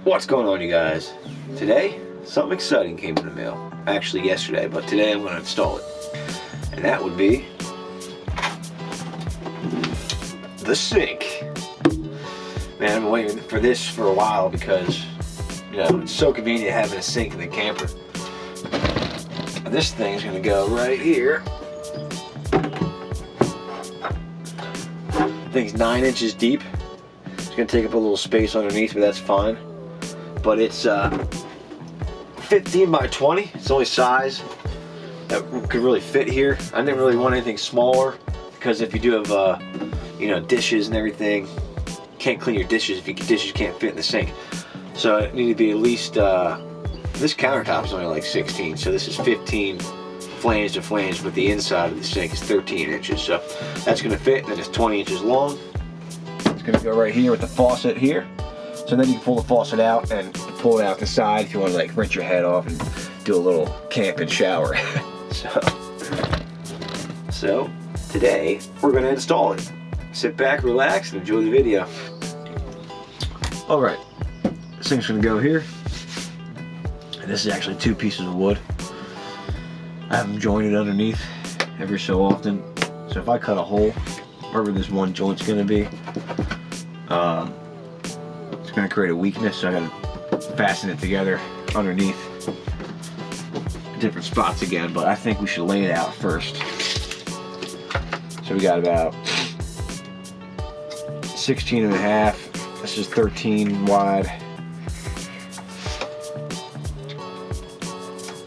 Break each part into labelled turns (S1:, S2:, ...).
S1: What's going on, you guys? Today, something exciting came in the mail. Actually yesterday, but today I'm going to install it. And that would be the sink. Man, I've been waiting for this for a while because, you know, it's so convenient having a sink in the camper. This thing's going to go right here. The thing's 9 inches deep. It's going to take up a little space underneath, but that's fine. But it's 15 by 20. It's the only size that could really fit here. I didn't really want anything smaller because if you do have, you know, dishes and everything, you can't clean your dishes if your dishes can't fit in the sink. So it needed to be at least, this countertop is only like 16, so this is 15 flange to flange, but the inside of the sink is 13 inches. So that's going to fit, and then it's 20 inches long. It's going to go right here with the faucet here. So then you can pull the faucet out and pull it out the side if you want to like rinse your head off and do a little camp and shower. So today we're going to install it. Sit back, relax, and enjoy the video. Alright, this thing's going to go here. And this is actually 2 pieces of wood. I have them jointed underneath every so often. So if I cut a hole wherever this one joint's going to be, it's going to create a weakness, so I got to fasten it together underneath different spots again, but I think we should lay it out first. So we got about 16 and a half. This is 13 wide.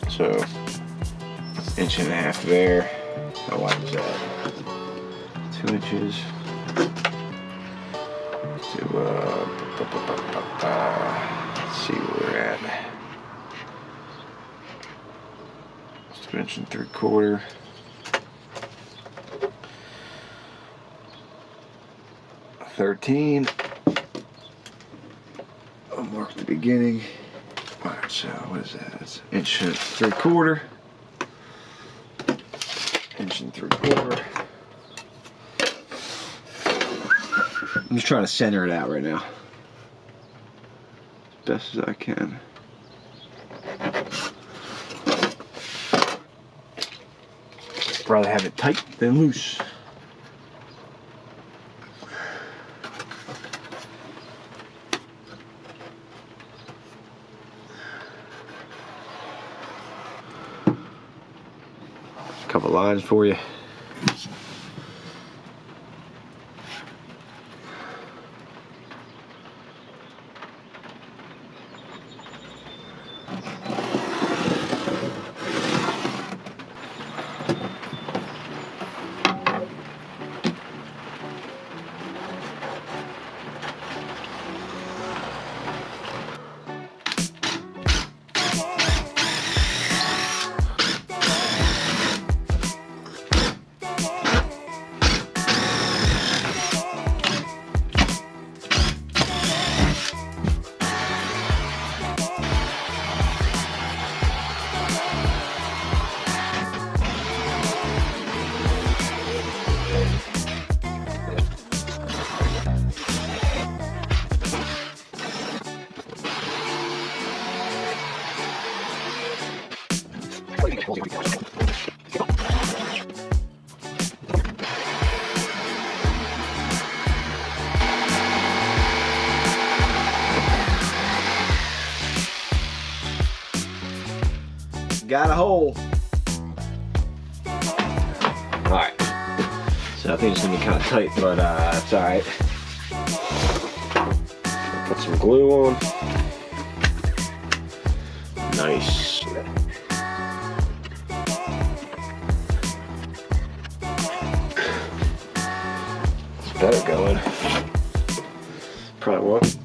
S1: So it's 1.5 inches there. How wide is that? 2 inches. Let's see where we're at. It's 2.75 inches. 13. I'll mark the beginning. Alright, so what is that? It's 1.75 inches. 1.75 inches. I'm just trying to center it out right now, as best as I can. Rather have it tight than loose. A couple lines for you. Got a hole. Alright. So I think it's gonna be kind of tight, but it's alright. Put some glue on. Nice. It's better going. Probably won't.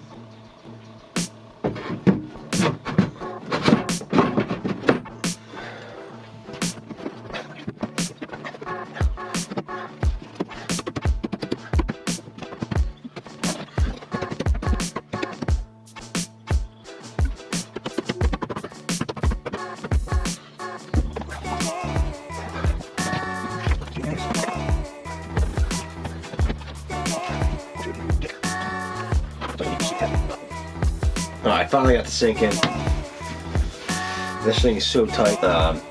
S1: Alright, finally got the sink in. This thing is so tight,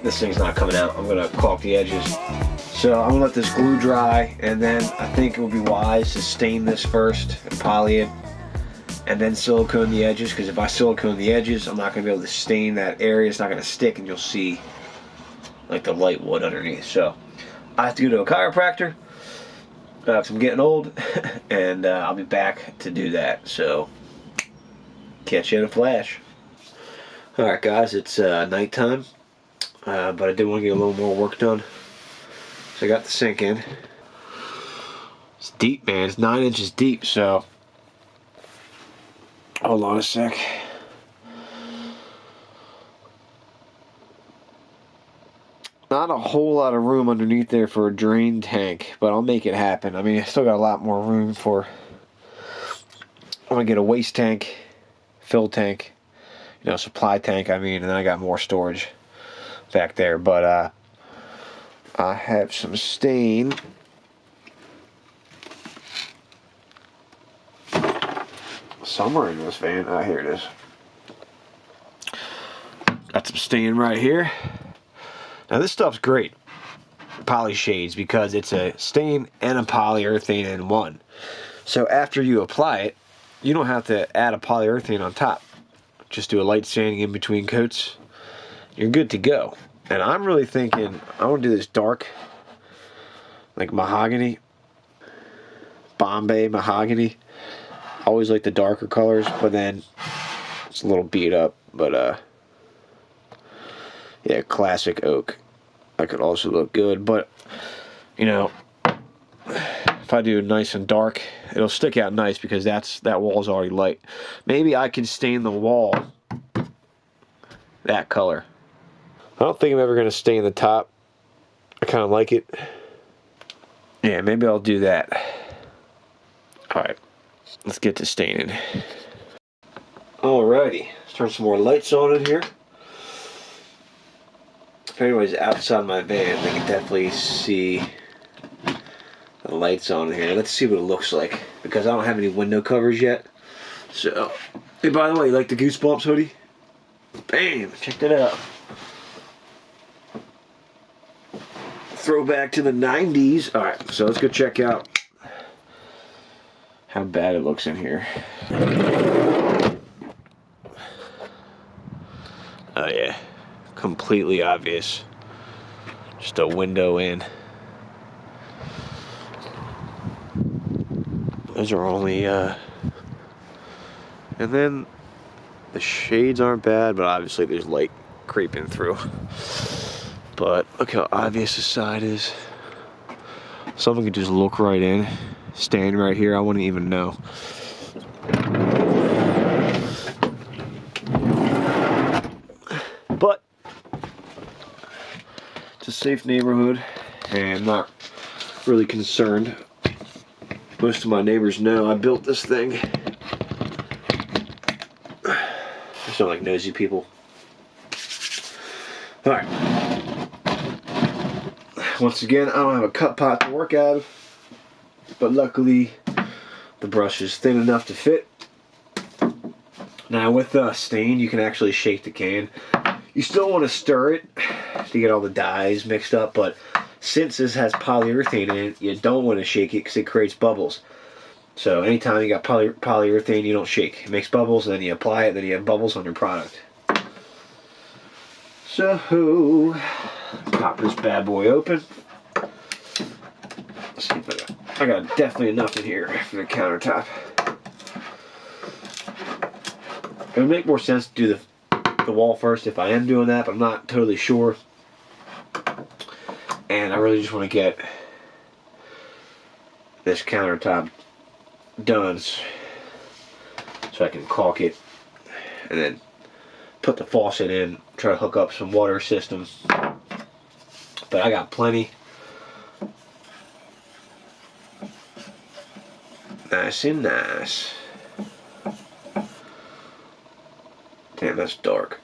S1: this thing's not coming out. I'm gonna caulk the edges. So I'm gonna let this glue dry, and then I think it would be wise to stain this first and poly it, and then silicone the edges, because if I silicone the edges, I'm not gonna be able to stain that area. It's not gonna stick, and you'll see like the light wood underneath. So I have to go to a chiropractor, because I'm getting old, and I'll be back to do that. So catch you in a flash. Alright guys, it's nighttime, but I did want to get a little more work done. So I got the sink in. It's deep, man. It's 9 inches deep, so hold on a sec. Not a whole lot of room underneath there for a drain tank, but I'll make it happen. I mean, I still got a lot more room for... I'm gonna get a waste tank, fill tank, you know, supply tank, I mean, and then I got more storage back there. But I have some stain somewhere in this van. Ah, here it is. Got some stain right here. Now this stuff's great, poly shades, because it's a stain and a polyurethane in one. So after you apply it, you don't have to add a polyurethane on top. Just do a light sanding in between coats. You're good to go. And I'm really thinking I want to do this dark, like mahogany, Bombay mahogany. I always like the darker colors, but then it's a little beat up. But yeah, classic oak. That could also look good, but you know, if I do nice and dark, it'll stick out nice because that wall's already light. Maybe I can stain the wall that color. I don't think I'm ever going to stain the top. I kind of like it. Yeah, maybe I'll do that. Alright, let's get to staining. Alrighty, let's turn some more lights on in here. If anybody's outside my van, they can definitely see the lights on here. Let's see what it looks like, because I don't have any window covers yet. So, hey, by the way, you like the Goosebumps hoodie? Bam! Check that out. Throwback to the 90s. Alright, so let's go check out how bad it looks in here. Oh yeah, completely obvious. Just a window in. Those are only, and then the shades aren't bad, but obviously there's light creeping through. But look how obvious the side is. Someone could just look right in, stand right here, I wouldn't even know. But it's a safe neighborhood, and I'm not really concerned. Most of my neighbors know I built this thing. They sound like nosy people. Alright. Once again, I don't have a cut pot to work out of, but luckily the brush is thin enough to fit. Now with stain, you can actually shake the can. You still want to stir it to get all the dyes mixed up, but since this has polyurethane in it, you don't want to shake it because it creates bubbles. So anytime you got polyurethane, you don't shake. It makes bubbles, and then you apply it, then you have bubbles on your product. So, pop this bad boy open. Let's see if I got definitely enough in here for the countertop. It would make more sense to do the wall first if I am doing that, but I'm not totally sure. And I really just want to get this countertop done so I can caulk it and then put the faucet in, try to hook up some water systems. But I got plenty. Nice and nice. Damn, that's dark.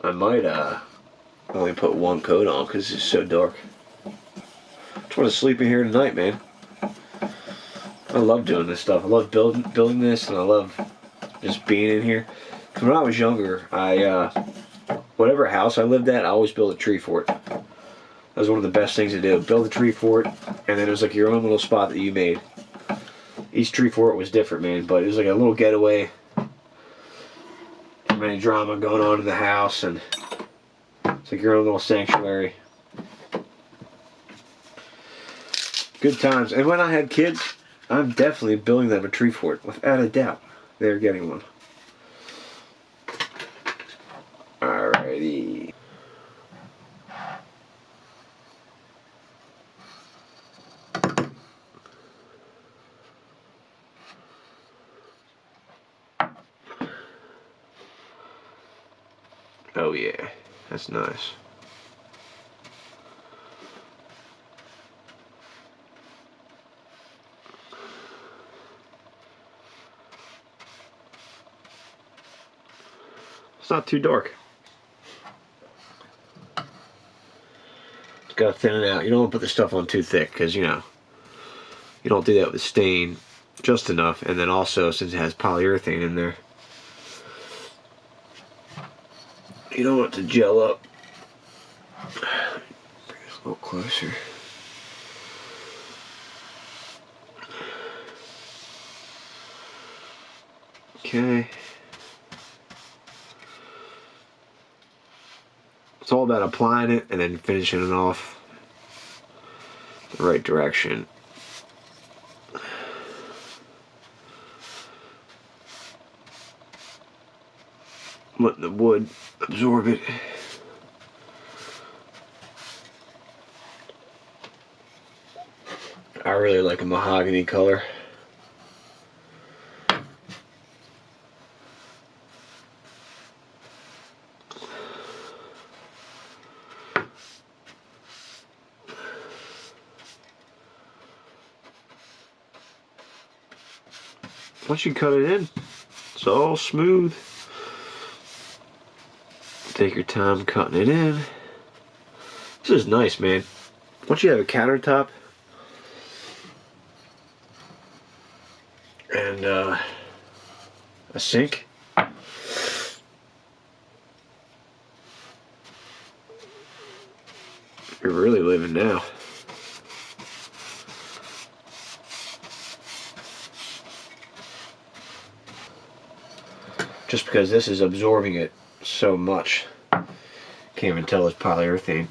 S1: I might only put one coat on because it's so dark. I just want to sleep in here tonight, man. I love doing this stuff. I love building this, and I love just being in here. 'Cause when I was younger, whatever house I lived at, I always built a tree fort. That was one of the best things to do. Build a tree fort, and then it was like your own little spot that you made. Each tree fort was different, man, but it was like a little getaway from any drama going on in the house, and it's like your own little sanctuary. Good times. And when I had kids, I'm definitely building them a tree fort, without a doubt. They're getting one. Alrighty. Oh yeah, that's nice. It's not too dark. Just gotta thin it out. You don't want to put the stuff on too thick, because you know, you don't do that with stain. Just enough, and then also since it has polyurethane in there, you don't want it to gel up. Bring this a little closer. Okay. It's all about applying it and then finishing it off the right direction. Letting the wood absorb it. I really like a mahogany color. Once you cut it in, it's all smooth. Take your time cutting it in. This is nice, man. Once you have a countertop and a sink, you're really living now. Just because this is absorbing it so much. Can't even tell it's polyurethane.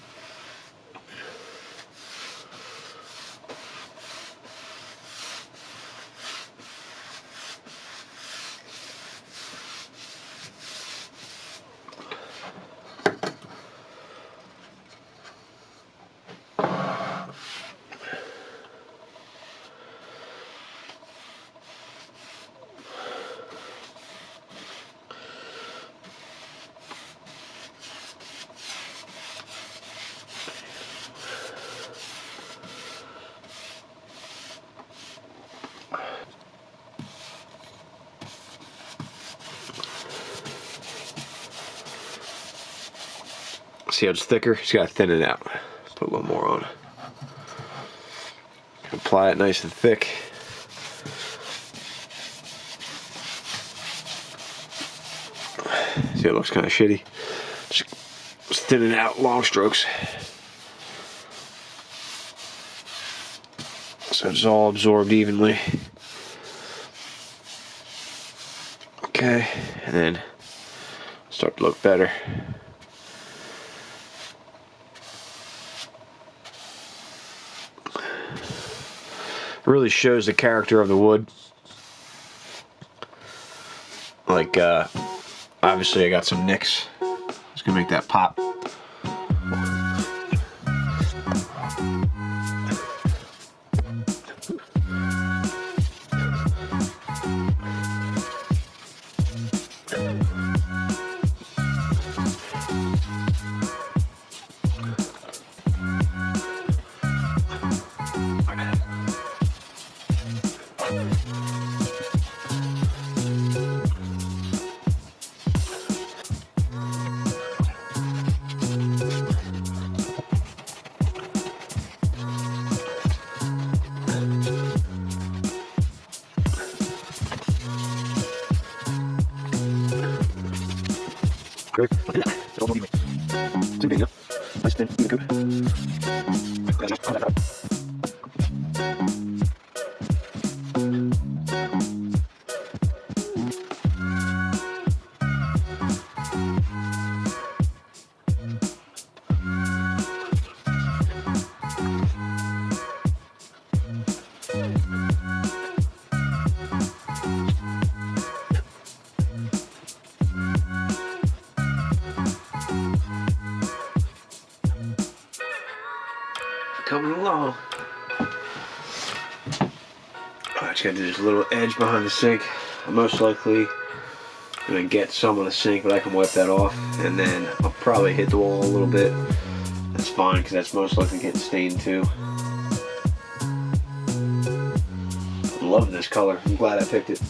S1: See how it's thicker? Just gotta thin it out. Put a little more on. Apply it nice and thick. See, it looks kind of shitty. Just thin it out, long strokes. So it's all absorbed evenly. Okay, and then start to look better. Really shows the character of the wood. Like, obviously I got some nicks. Just gonna make that pop. Coming along. Alright, just gotta do this little edge behind the sink. I'm most likely gonna get some on the sink, but I can wipe that off, and then I'll probably hit the wall a little bit. That's fine, because that's most likely getting stained too. I'm loving this color. I'm glad I picked it.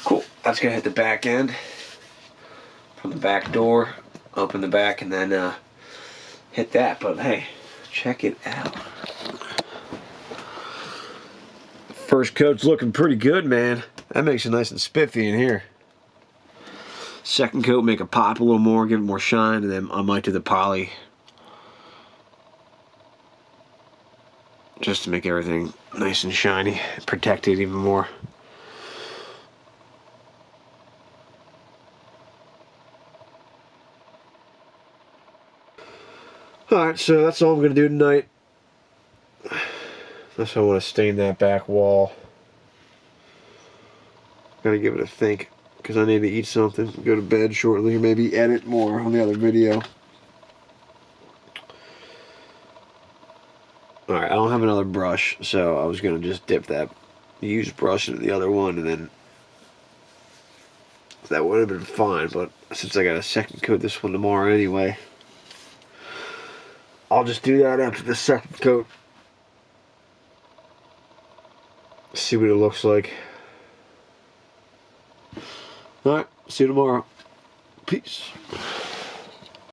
S1: Cool. That's gonna hit the back end from the back door. Open the back and then hit that. But hey, check it out. First coat's looking pretty good, man. That makes it nice and spiffy in here. Second coat, make it pop a little more, give it more shine, and then I might do the poly just to make everything nice and shiny, protect it even more. Alright, so that's all I'm going to do tonight. Unless I want to stain that back wall. Gotta give it a think, because I need to eat something, go to bed shortly, or maybe edit more on the other video. Alright, I don't have another brush, so I was going to just dip that used brush into the other one, and then that would have been fine, but since I got a second coat this one tomorrow anyway, I'll just do that after the second coat. See what it looks like. Alright, see you tomorrow. Peace.